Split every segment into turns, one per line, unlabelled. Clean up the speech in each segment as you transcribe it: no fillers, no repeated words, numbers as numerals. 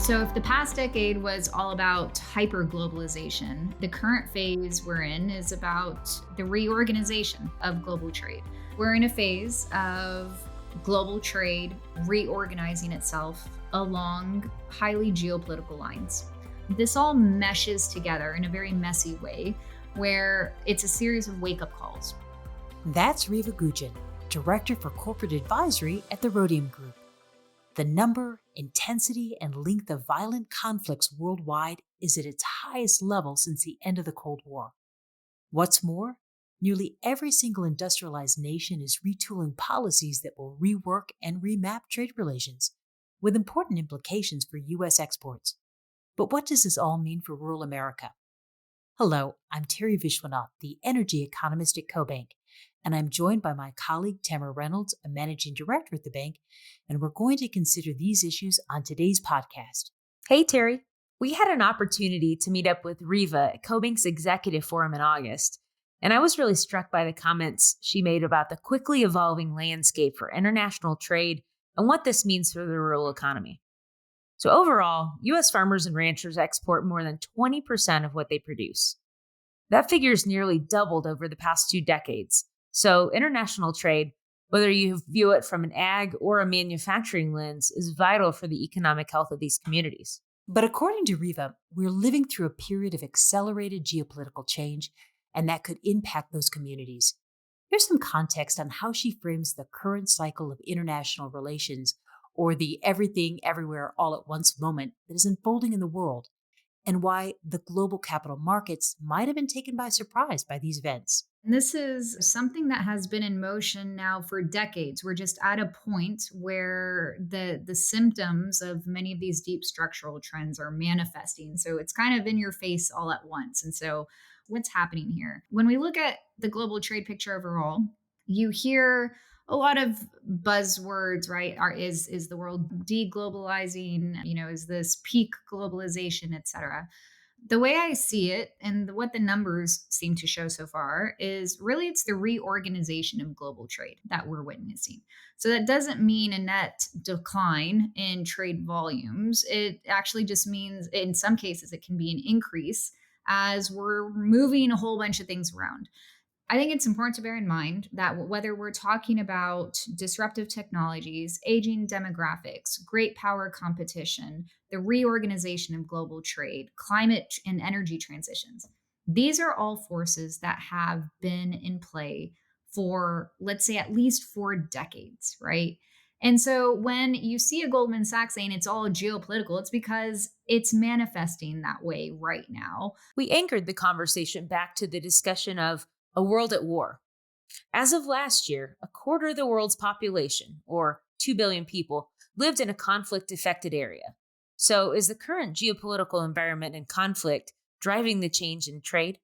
So, if the past decade was all about hyperglobalization, the current phase we're in is about the reorganization of global trade. We're in a phase of global trade reorganizing itself along highly geopolitical lines. This all meshes together in a very messy way where it's a series of wake up calls.
That's Reva Goujon, Director for Corporate Advisory at the Rhodium Group. The number, intensity, and length of violent conflicts worldwide is at its highest level since the end of the Cold War. What's more, nearly every single industrialized nation is retooling policies that will rework and remap trade relations, with important implications for U.S. exports. But what does this all mean for rural America? Hello, I'm Terry Vishwanath, the energy economist at CoBank, and I'm joined by my colleague Tamara Reynolds, a managing director at the bank, and we're going to consider these issues on today's podcast.
Hey, Terry. We had an opportunity to meet up with Reva at CoBank's Executive Forum in August, and I was really struck by the comments she made about the quickly evolving landscape for international trade and what this means for the rural economy. So overall, U.S. farmers and ranchers export more than 20% of what they produce. That figure's nearly doubled over the past 2 decades. So international trade, whether you view it from an ag or a manufacturing lens, is vital for the economic health of these communities.
But according to Reva, we're living through a period of accelerated geopolitical change, and that could impact those communities. Here's some context on how she frames the current cycle of international relations, or the everything, everywhere, all at once moment that is unfolding in the world, and why the global capital markets might have been taken by surprise by these events.
And this is something that has been in motion now for decades. We're just at a point where the symptoms of many of these deep structural trends are manifesting. So it's kind of in your face all at once. And so what's happening here? When we look at the global trade picture overall, you hear a lot of buzzwords, right? Is the world deglobalizing? Is this peak globalization, et cetera? The way I see it and what the numbers seem to show so far is really it's the reorganization of global trade that we're witnessing. So that doesn't mean a net decline in trade volumes. It actually just means in some cases it can be an increase as we're moving a whole bunch of things around. I think it's important to bear in mind that whether we're talking about disruptive technologies, aging demographics, great power competition, the reorganization of global trade, climate and energy transitions, these are all forces that have been in play for, let's say, at least 4 decades, right? And so when you see a Goldman Sachs saying it's all geopolitical, it's because it's manifesting that way right now.
We anchored the conversation back to the discussion of a world at war. As of last year, a quarter of the world's population, or 2 billion people, lived in a conflict-affected area. So is the current geopolitical environment and conflict driving the change in trade?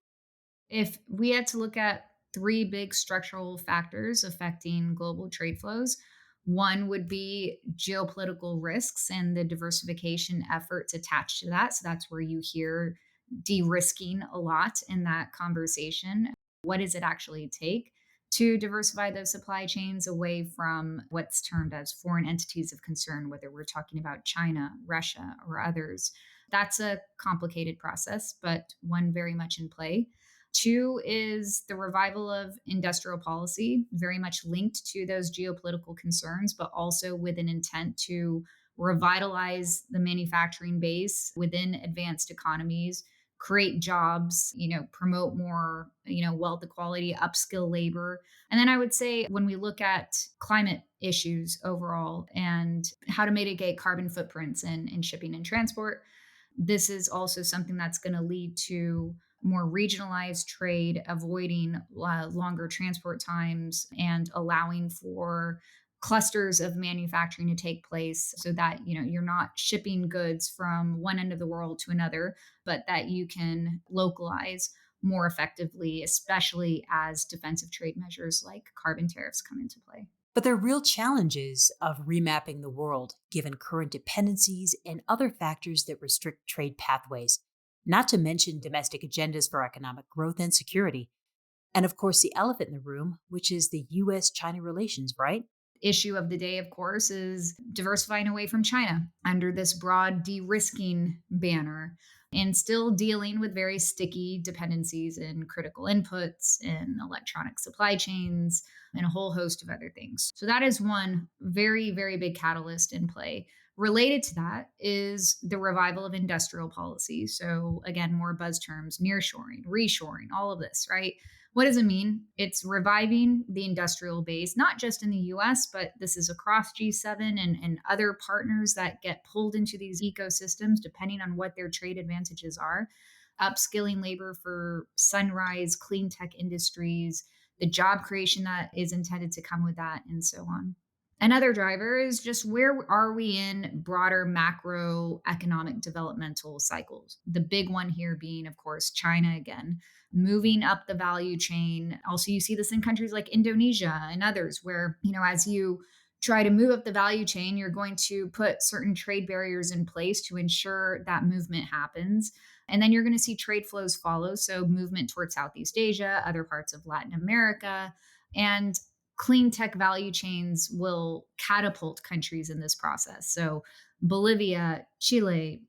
If we had to look at 3 big structural factors affecting global trade flows, one would be geopolitical risks and the diversification efforts attached to that. So that's where you hear de-risking a lot in that conversation. What does it actually take to diversify those supply chains away from what's termed as foreign entities of concern, whether we're talking about China, Russia, or others? That's a complicated process, but one very much in play. 2 is the revival of industrial policy, very much linked to those geopolitical concerns, but also with an intent to revitalize the manufacturing base within advanced economies, create jobs, promote more, wealth equality, upskill labor. And then I would say when we look at climate issues overall and how to mitigate carbon footprints in shipping and transport, this is also something that's going to lead to more regionalized trade, avoiding longer transport times and allowing for clusters of manufacturing to take place so that you're not shipping goods from one end of the world to another, but that you can localize more effectively, especially as defensive trade measures like carbon tariffs come into play.
But there are real challenges of remapping the world, given current dependencies and other factors that restrict trade pathways, not to mention domestic agendas for economic growth and security. And of course, the elephant in the room, which is the U.S.-China relations, right?
Issue of the day, of course, is diversifying away from China under this broad de risking banner and still dealing with very sticky dependencies in critical inputs and electronic supply chains and a whole host of other things. So, that is one very, very big catalyst in play. Related to that is the revival of industrial policy. So, again, more buzz terms, nearshoring, reshoring, all of this, right? What does it mean? It's reviving the industrial base, not just in the US, but this is across G7 and other partners that get pulled into these ecosystems, depending on what their trade advantages are. Upskilling labor for sunrise, clean tech industries, the job creation that is intended to come with that, and so on. Another driver is just where are we in broader macroeconomic developmental cycles? The big one here being, of course, China again, moving up the value chain. Also, you see this in countries like Indonesia and others, where, as you try to move up the value chain, you're going to put certain trade barriers in place to ensure that movement happens. And then you're going to see trade flows follow. So, movement towards Southeast Asia, other parts of Latin America. And clean tech value chains will catapult countries in this process. So, Bolivia, Chile,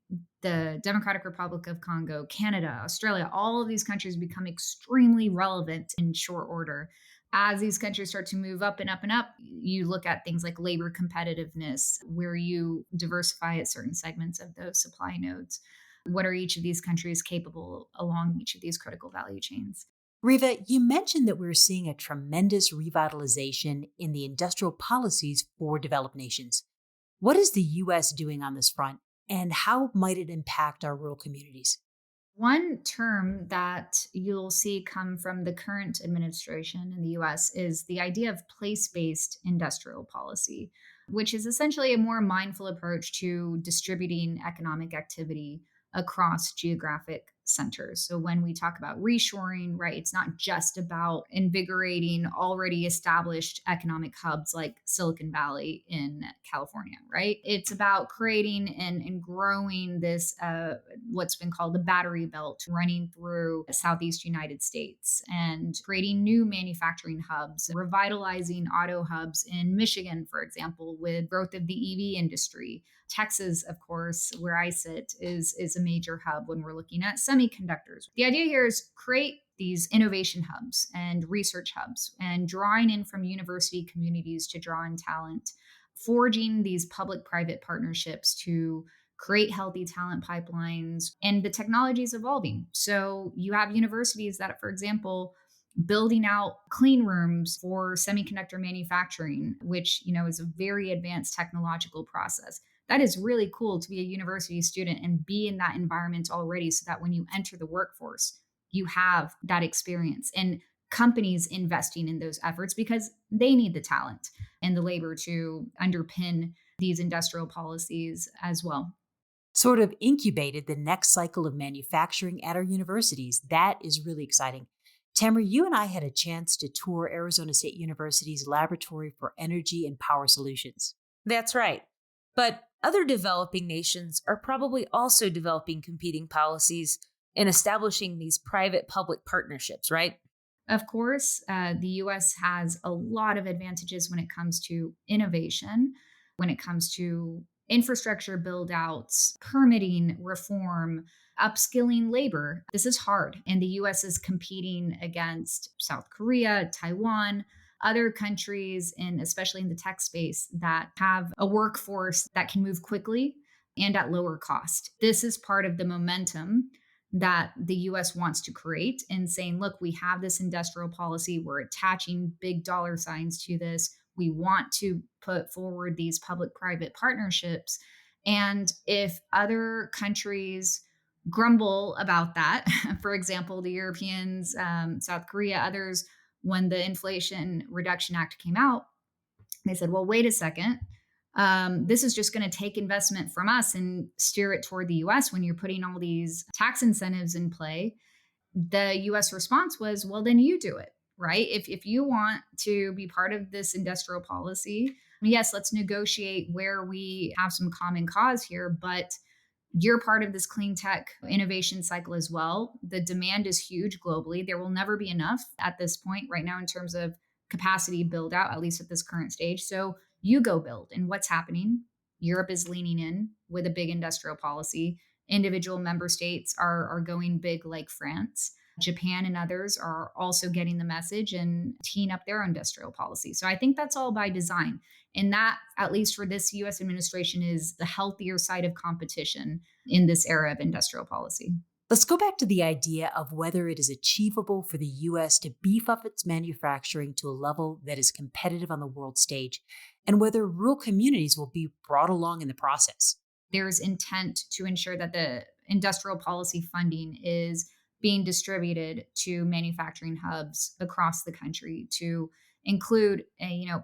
the Democratic Republic of Congo, Canada, Australia, all of these countries become extremely relevant in short order. As these countries start to move up and up and up, you look at things like labor competitiveness, where you diversify at certain segments of those supply nodes. What are each of these countries capable along each of these critical value chains?
Reva, you mentioned that we're seeing a tremendous revitalization in the industrial policies for developed nations. What is the U.S. doing on this front, and how might it impact our rural communities?
One term that you'll see come from the current administration in the US is the idea of place based industrial policy, which is essentially a more mindful approach to distributing economic activity across geographic centers. So when we talk about reshoring, right, it's not just about invigorating already established economic hubs like Silicon Valley in California, right? It's about creating and growing this what's been called the battery belt running through Southeast United States and creating new manufacturing hubs, revitalizing auto hubs in Michigan, for example, with growth of the EV industry. Texas, of course, where I sit, is a major hub when we're looking at semiconductors. The idea here is create these innovation hubs and research hubs and drawing in from university communities to draw in talent, forging these public private partnerships to create healthy talent pipelines. And the technology is evolving. So you have universities that, for example, building out clean rooms for semiconductor manufacturing, which is a very advanced technological process. That is really cool to be a university student and be in that environment already, so that when you enter the workforce, you have that experience. And companies investing in those efforts because they need the talent and the labor to underpin these industrial policies as well.
Sort of incubated the next cycle of manufacturing at our universities. That is really exciting. Tamara, you and I had a chance to tour Arizona State University's Laboratory for Energy and Power Solutions.
That's right. But other developing nations are probably also developing competing policies and establishing these private public partnerships, right?
Of course, the US has a lot of advantages when it comes to innovation, when it comes to infrastructure build outs, permitting reform, upskilling labor. This is hard. And the US is competing against South Korea, Taiwan, other countries, and especially in the tech space that have a workforce that can move quickly and at lower cost. This is part of the momentum that the US wants to create and saying, look, we have this industrial policy. We're attaching big dollar signs to this. We want to put forward these public private partnerships. And if other countries grumble about that, for example, the Europeans, South Korea, others, when the Inflation Reduction Act came out, they said, well, wait a second. This is just going to take investment from us and steer it toward the US when you're putting all these tax incentives in play. The US response was, well, then you do it, right? If you want to be part of this industrial policy, yes, let's negotiate where we have some common cause here, but you're part of this clean tech innovation cycle as well. The demand is huge globally. There will never be enough at this point right now in terms of capacity build out, at least at this current stage. So you go build. And what's happening? Europe is leaning in with a big industrial policy. Individual member states are going big, like France. Japan and others are also getting the message and teeing up their industrial policy. So I think that's all by design. And that, at least for this US administration, is the healthier side of competition in this era of industrial policy.
Let's go back to the idea of whether it is achievable for the US to beef up its manufacturing to a level that is competitive on the world stage, and whether rural communities will be brought along in the process.
There's intent to ensure that the industrial policy funding is being distributed to manufacturing hubs across the country to include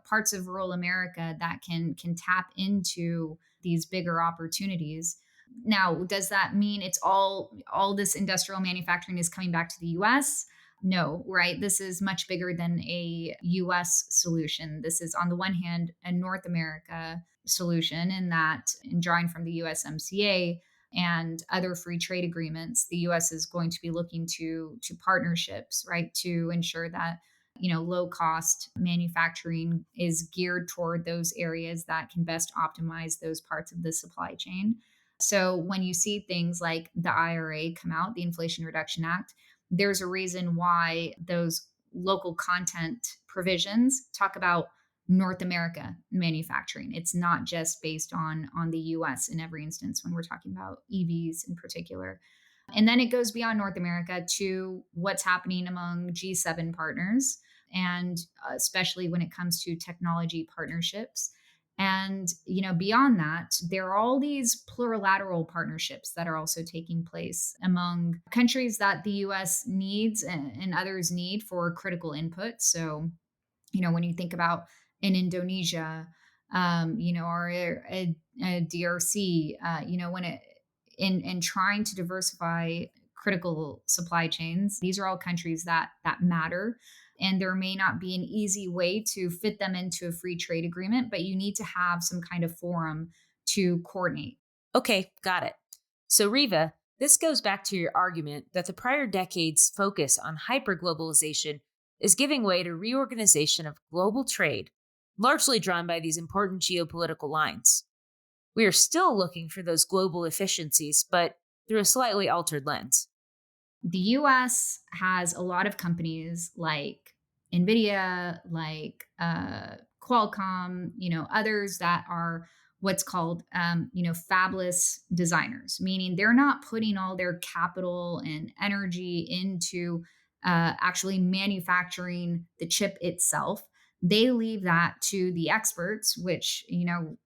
parts of rural America that can tap into these bigger opportunities. Now, does that mean it's all this industrial manufacturing is coming back to the US? No, right? This is much bigger than a US solution. This is, on the one hand, a North America solution, in that, in drawing from the USMCA and other free trade agreements, the US is going to be looking to partnerships, right, to ensure that low cost manufacturing is geared toward those areas that can best optimize those parts of the supply chain. So when you see things like the IRA come out, the Inflation Reduction Act, there's a reason why those local content provisions talk about North America manufacturing. It's not just based on the US in every instance when we're talking about EVs in particular. And then it goes beyond North America to what's happening among G7 partners, and especially when it comes to technology partnerships. And beyond that, there are all these plurilateral partnerships that are also taking place among countries that the US needs and others need for critical input. So when you think about in Indonesia, or a DRC, when it in trying to diversify critical supply chains, these are all countries that matter. And there may not be an easy way to fit them into a free trade agreement, but you need to have some kind of forum to coordinate.
Okay, got it. So, Reva, this goes back to your argument that the prior decade's focus on hyperglobalization is giving way to reorganization of global trade, largely drawn by these important geopolitical lines. We are still looking for those global efficiencies, but through a slightly altered lens.
The US has a lot of companies like NVIDIA, like Qualcomm, others that are what's called, fabless designers, meaning they're not putting all their capital and energy into actually manufacturing the chip itself. They leave that to the experts, which,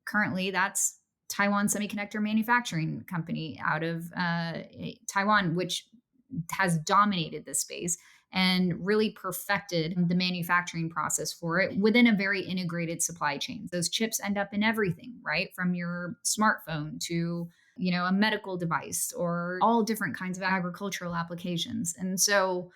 currently that's Taiwan Semiconductor Manufacturing Company out of Taiwan, which has dominated this space and really perfected the manufacturing process for it within a very integrated supply chain. Those chips end up in everything, right? From your smartphone to, a medical device, or all different kinds of agricultural applications. And so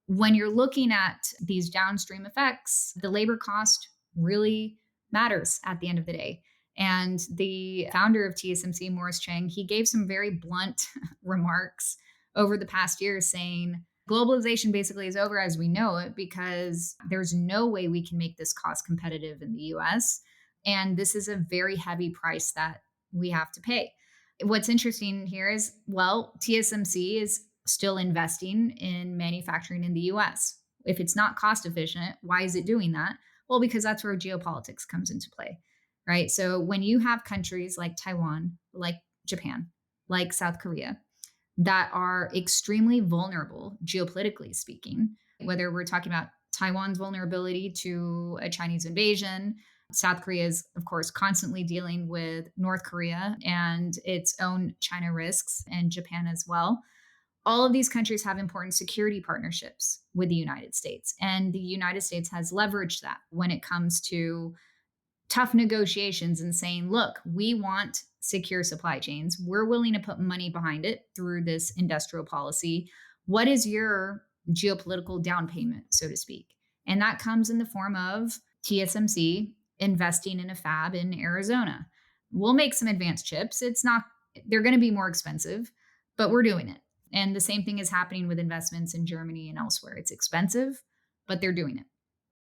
when you're looking at these downstream effects, the labor cost really matters at the end of the day. And the founder of TSMC, Morris Chang, he gave some very blunt remarks over the past year saying globalization basically is over as we know it, because there's no way we can make this cost competitive in the US. And this is a very heavy price that we have to pay. What's interesting here is, well, TSMC is still investing in manufacturing in the US. If it's not cost efficient, why is it doing that? Well, because that's where geopolitics comes into play, right? So when you have countries like Taiwan, like Japan, like South Korea, that are extremely vulnerable, geopolitically speaking, whether we're talking about Taiwan's vulnerability to a Chinese invasion. South Korea is, of course, constantly dealing with North Korea and its own China risks, and Japan as well. All of these countries have important security partnerships with the United States. And the United States has leveraged that when it comes to tough negotiations and saying, look, we want secure supply chains. We're willing to put money behind it through this industrial policy. What is your geopolitical down payment, so to speak? And that comes in the form of TSMC investing in a fab in Arizona. We'll make some advanced chips. They're going to be more expensive, but we're doing it. And the same thing is happening with investments in Germany and elsewhere. It's expensive, but they're doing it.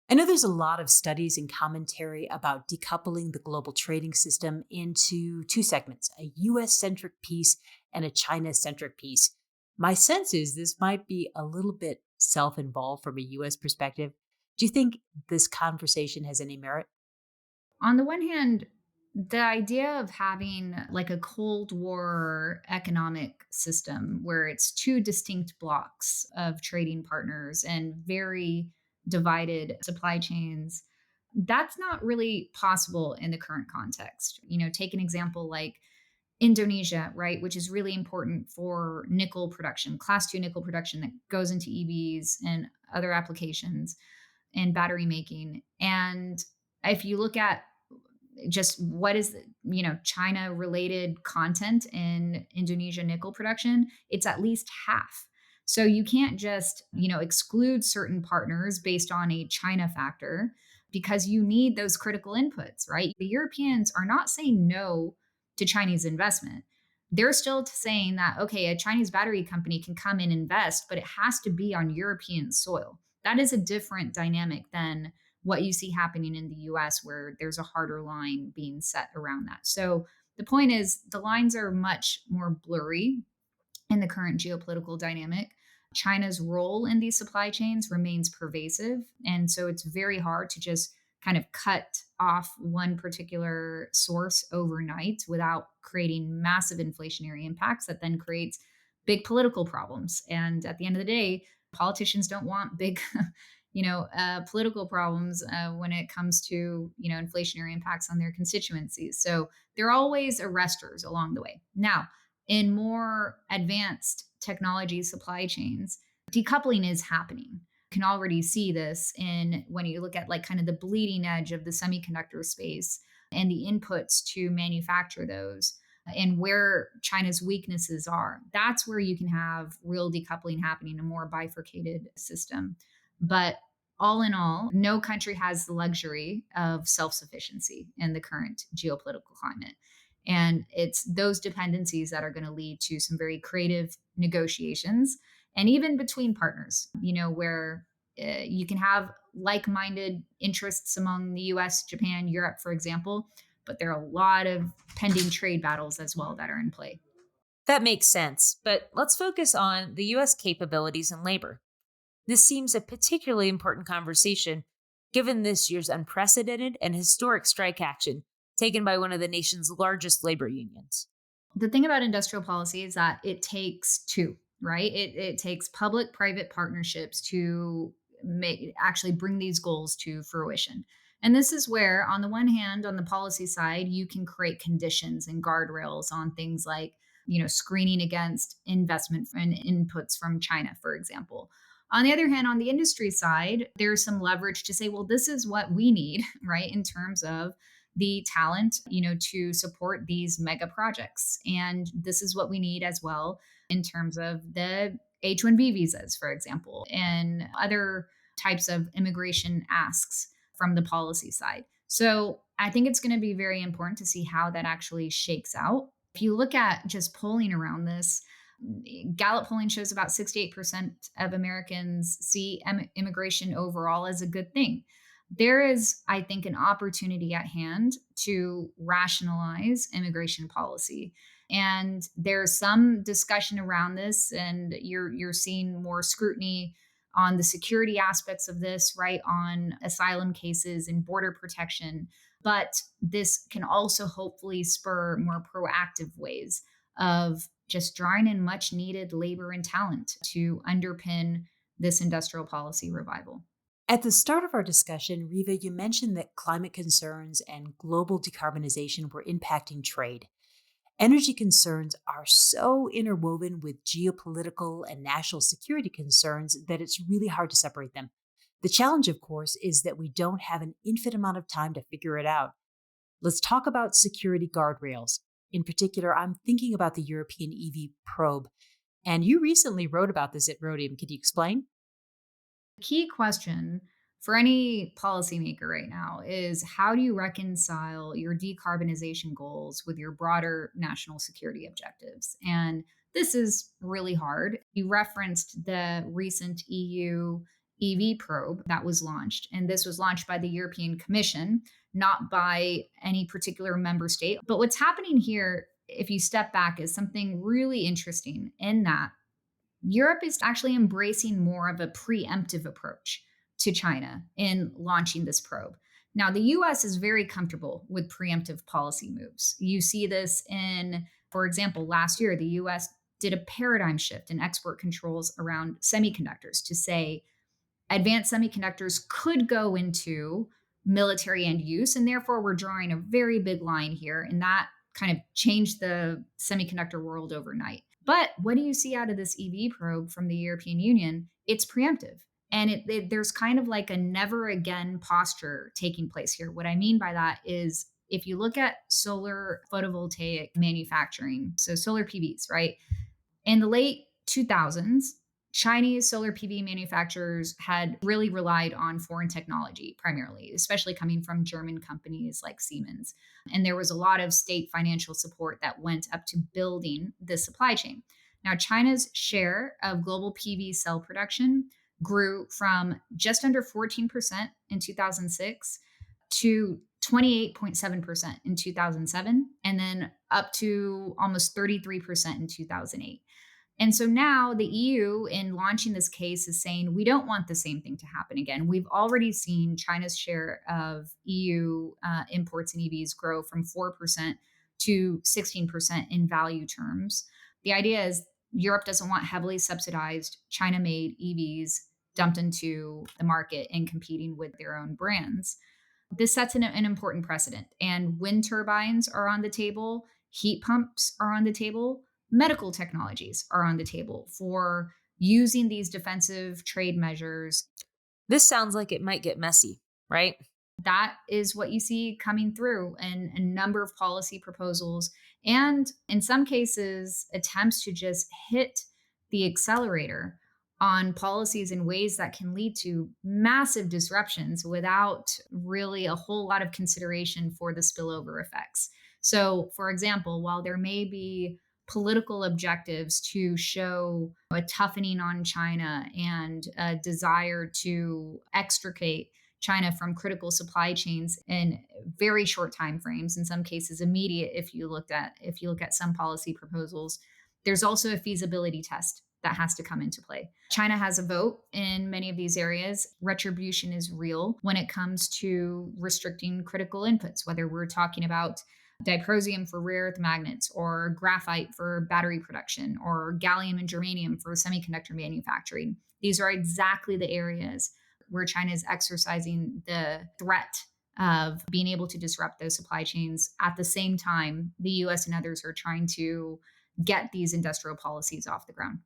I know there's a lot of studies and commentary about decoupling the global trading system into two segments, a US centric piece and a China centric piece. My sense is this might be a little bit self involved from a US perspective. Do you think this conversation has any merit?
On the one hand, the idea of having like a Cold War economic system where it's two distinct blocks of trading partners and very divided supply chains, that's not really possible in the current context. Take an example like Indonesia, right, which is really important for nickel production, class 2 nickel production that goes into EVs and other applications and battery making. And if you look at just what is China related content in Indonesia nickel production, it's at least half. So you can't just exclude certain partners based on a China factor, because you need those critical inputs, right? The Europeans are not saying no to Chinese investment. They're still saying that, okay, a Chinese battery company can come and invest, but it has to be on European soil. That is a different dynamic than what you see happening in the US, where there's a harder line being set around that. So the point is, the lines are much more blurry in the current geopolitical dynamic. China's role in these supply chains remains pervasive. And so it's very hard to just kind of cut off one particular source overnight without creating massive inflationary impacts that then creates big political problems. And at the end of the day, politicians don't want big political problems when it comes to inflationary impacts on their constituencies. So they're always arresters along the way. Now, in more advanced technology supply chains, decoupling is happening. You can already see this in when you look at like kind of the bleeding edge of the semiconductor space and the inputs to manufacture those and where China's weaknesses are. That's where you can have real decoupling happening, a more bifurcated system. But all in all, no country has the luxury of self sufficiency in the current geopolitical climate. And it's those dependencies that are going to lead to some very creative negotiations, and even between partners, where you can have like minded interests among the US, Japan, Europe, for example, but there are a lot of pending trade battles as well that are in play.
That makes sense, but let's focus on the US capabilities and labor. This seems a particularly important conversation given this year's unprecedented and historic strike action taken by one of the nation's largest labor unions.
The thing about industrial policy is that it takes two, right? It takes public private partnerships to make actually bring these goals to fruition. And this is where, on the one hand, on the policy side, you can create conditions and guardrails on things like, screening against investment and inputs from China, for example. On the other hand, on the industry side, there's some leverage to say, well, this is what we need, right, in terms of the talent, to support these mega projects. And this is what we need as well in terms of the H-1B visas, for example, and other types of immigration asks from the policy side. So I think it's going to be very important to see how that actually shakes out. If you look at just polling around this, Gallup polling shows about 68% of Americans see immigration overall as a good thing. There is, I think, an opportunity at hand to rationalize immigration policy. And there's some discussion around this, and you're seeing more scrutiny on the security aspects of this, right? On asylum cases and border protection. But this can also hopefully spur more proactive ways of just drawing in much needed labor and talent to underpin this industrial policy revival.
At the start of our discussion, Reva, you mentioned that climate concerns and global decarbonization were impacting trade. Energy concerns are so interwoven with geopolitical and national security concerns that it's really hard to separate them. The challenge, of course, is that we don't have an infinite amount of time to figure it out. Let's talk about security guardrails. In particular, I'm thinking about the European EV probe. And you recently wrote about this at Rhodium. Could you explain?
Key question for any policymaker right now is, how do you reconcile your decarbonization goals with your broader national security objectives? And this is really hard. You referenced the recent EU EV probe that was launched. And this was launched by the European Commission, not by any particular member state. But what's happening here, if you step back, is something really interesting in that Europe is actually embracing more of a preemptive approach to China in launching this probe. Now, the US is very comfortable with preemptive policy moves. You see this in, for example, last year, the US did a paradigm shift in export controls around semiconductors to say advanced semiconductors could go into military end use. And therefore, we're drawing a very big line here. And that kind of changed the semiconductor world overnight. But what do you see out of this EV probe from the European Union? It's preemptive. And there's kind of like a never again posture taking place here. What I mean by that is if you look at solar photovoltaic manufacturing, so solar PVs, right? In the late 2000s, Chinese solar PV manufacturers had really relied on foreign technology primarily, especially coming from German companies like Siemens. And there was a lot of state financial support that went up to building this supply chain. Now, China's share of global PV cell production grew from just under 14% in 2006 to 28.7% in 2007, and then up to almost 33% in 2008. And so now the EU, in launching this case, is saying we don't want the same thing to happen again. We've already seen China's share of EU imports in EVs grow from 4% to 16% in value terms. The idea is Europe doesn't want heavily subsidized China made EVs dumped into the market and competing with their own brands. This sets an important precedent, and wind turbines are on the table, heat pumps are on the table, medical technologies are on the table for using these defensive trade measures.
This sounds like it might get messy, right?
That is what you see coming through in a number of policy proposals, and in some cases, attempts to just hit the accelerator on policies in ways that can lead to massive disruptions without really a whole lot of consideration for the spillover effects. So, for example, while there may be political objectives to show a toughening on China and a desire to extricate China from critical supply chains in very short time frames, in some cases immediate if you look at some policy proposals, there's also a feasibility test that has to come into play. China has a vote in many of these areas. Retribution is real when it comes to restricting critical inputs, whether we're talking about dysprosium for rare earth magnets or graphite for battery production or gallium and germanium for semiconductor manufacturing. These are exactly the areas where China is exercising the threat of being able to disrupt those supply chains. At the same time, the US and others are trying to get these industrial policies off the ground.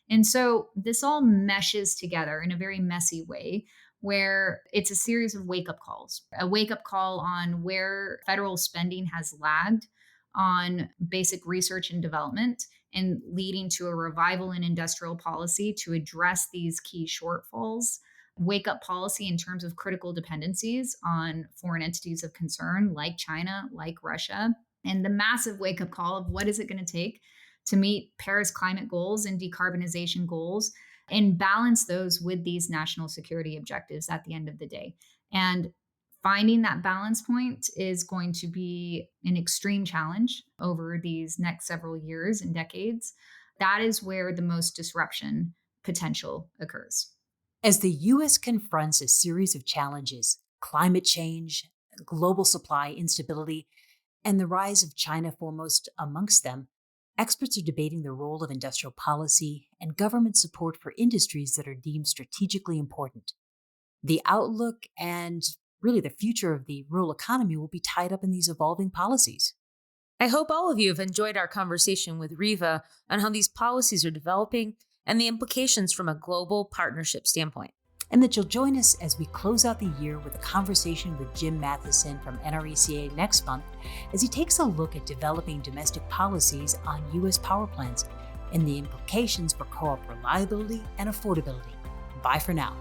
And so this all meshes together in a very messy way where it's a series of wake up calls, a wake up call on where federal spending has lagged on basic research and development and leading to a revival in industrial policy to address these key shortfalls. Wake up policy in terms of critical dependencies on foreign entities of concern like China, like Russia, and the massive wake up call of what is it going to take to meet Paris climate goals and decarbonization goals and balance those with these national security objectives at the end of the day. And finding that balance point is going to be an extreme challenge over these next several years and decades. That is where the most disruption potential occurs.
As the U.S. confronts a series of challenges, climate change, global supply instability, and the rise of China foremost amongst them, experts are debating the role of industrial policy and government support for industries that are deemed strategically important. The outlook and really the future of the rural economy will be tied up in these evolving policies.
I hope all of you have enjoyed our conversation with Reva on how these policies are developing and the implications from a global partnership standpoint.
And that you'll join us as we close out the year with a conversation with Jim Matheson from NRECA next month as he takes a look at developing domestic policies on U.S. power plants and the implications for co-op reliability and affordability. Bye for now.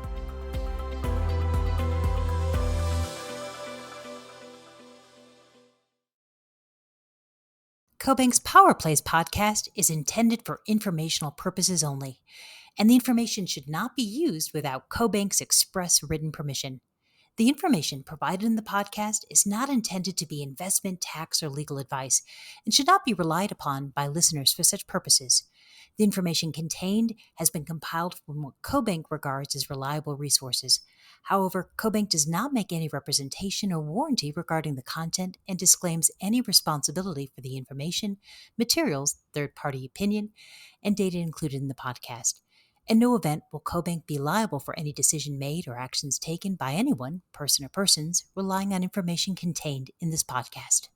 CoBank's Power Plays podcast is intended for informational purposes only and the information should not be used without CoBank's express written permission. The information provided in the podcast is not intended to be investment, tax, or legal advice and should not be relied upon by listeners for such purposes. The information contained has been compiled from what CoBank regards as reliable resources. However, CoBank does not make any representation or warranty regarding the content and disclaims any responsibility for the information, materials, third-party opinion, and data included in the podcast. In no event will CoBank be liable for any decision made or actions taken by anyone, person or persons, relying on information contained in this podcast.